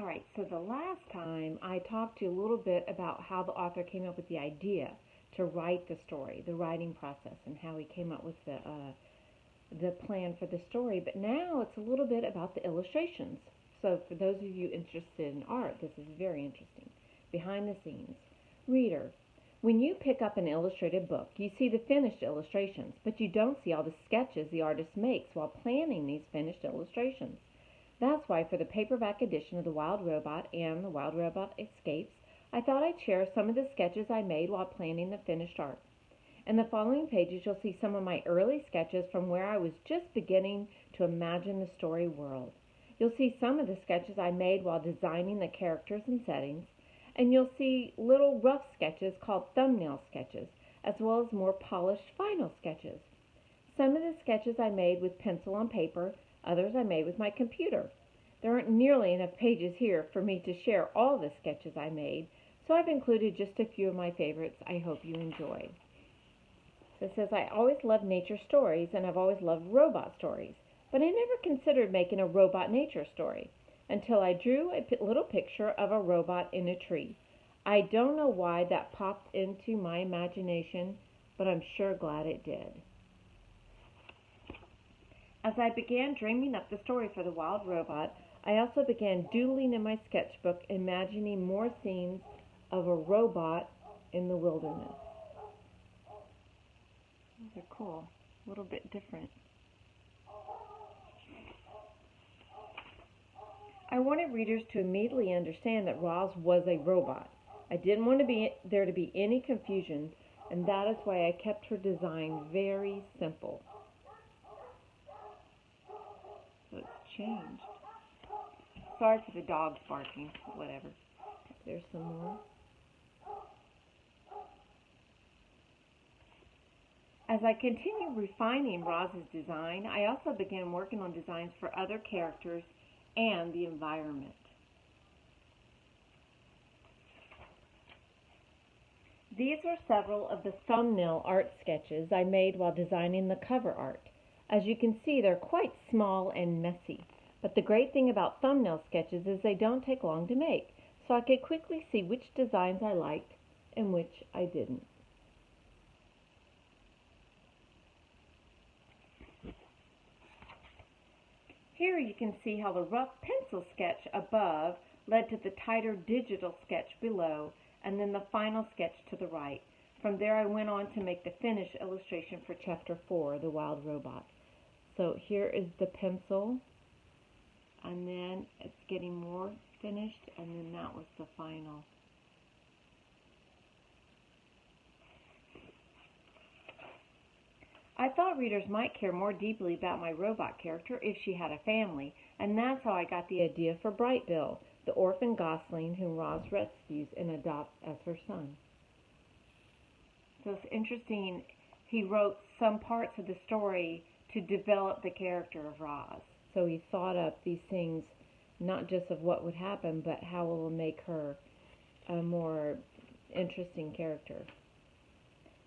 right, so the last time I talked to you a little bit about how the author came up with the idea to write the story, the writing process, and how he came up with the plan for the story. But now it's a little bit about the illustrations. So for those of you interested in art, this is very interesting. Behind the scenes. Reader, when you pick up an illustrated book, you see the finished illustrations, but you don't see all the sketches the artist makes while planning these finished illustrations. That's why for the paperback edition of The Wild Robot and The Wild Robot Escapes, I thought I'd share some of the sketches I made while planning the finished art. In the following pages, you'll see some of my early sketches from where I was just beginning to imagine the story world. You'll see some of the sketches I made while designing the characters and settings, and you'll see little rough sketches called thumbnail sketches, as well as more polished final sketches. Some of the sketches I made with pencil on paper, others I made with my computer. There aren't nearly enough pages here for me to share all the sketches I made, so I've included just a few of my favorites I hope you enjoy. So it says, I always loved nature stories, and I've always loved robot stories, but I never considered making a robot nature story until I drew a little picture of a robot in a tree. I don't know why that popped into my imagination, but I'm sure glad it did. As I began dreaming up the story for The Wild Robot, I also began doodling in my sketchbook, imagining more scenes of a robot in the wilderness. Those are cool, a little bit different. I wanted readers to immediately understand that Roz was a robot. I didn't want there to be any confusion, and that is why I kept her design very simple. So it's changed. Sorry for the dogs barking, whatever. There's some more. As I continued refining Roz's design, I also began working on designs for other characters and the environment. These are several of the thumbnail art sketches I made while designing the cover art. As you can see, they're quite small and messy, but the great thing about thumbnail sketches is they don't take long to make, so I could quickly see which designs I liked and which I didn't. Here you can see how the rough pencil sketch above led to the tighter digital sketch below, and then the final sketch to the right. From there I went on to make the finished illustration for Chapter 4, The Wild Robot. So here is the pencil, and then it's getting more finished, and then that was the final. I thought readers might care more deeply about my robot character if she had a family, and that's how I got the idea for Bright Bill, the orphan gosling whom Roz rescues and adopts as her son. So it's interesting, he wrote some parts of the story to develop the character of Roz. So he thought up these things, not just of what would happen, but how it will make her a more interesting character.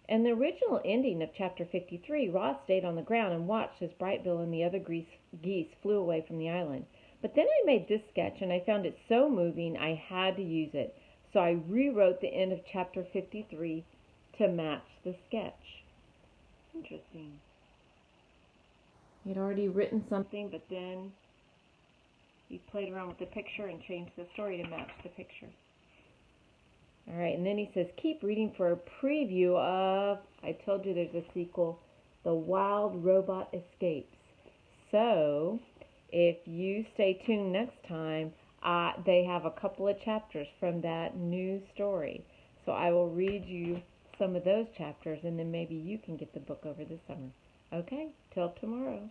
In the original ending of Chapter 53, Roz stayed on the ground and watched as Bright Bill and the other geese flew away from the island. But then I made this sketch, and I found it so moving I had to use it. So I rewrote the end of Chapter 53 to match the sketch. Interesting. He'd already written something, but then he played around with the picture and changed the story to match the picture. All right, and then he says, keep reading for a preview of, I told you there's a sequel, The Wild Robot Escapes. So, if you stay tuned next time, they have a couple of chapters from that new story. So I will read you some of those chapters, and then maybe you can get the book over the summer. Okay, till tomorrow.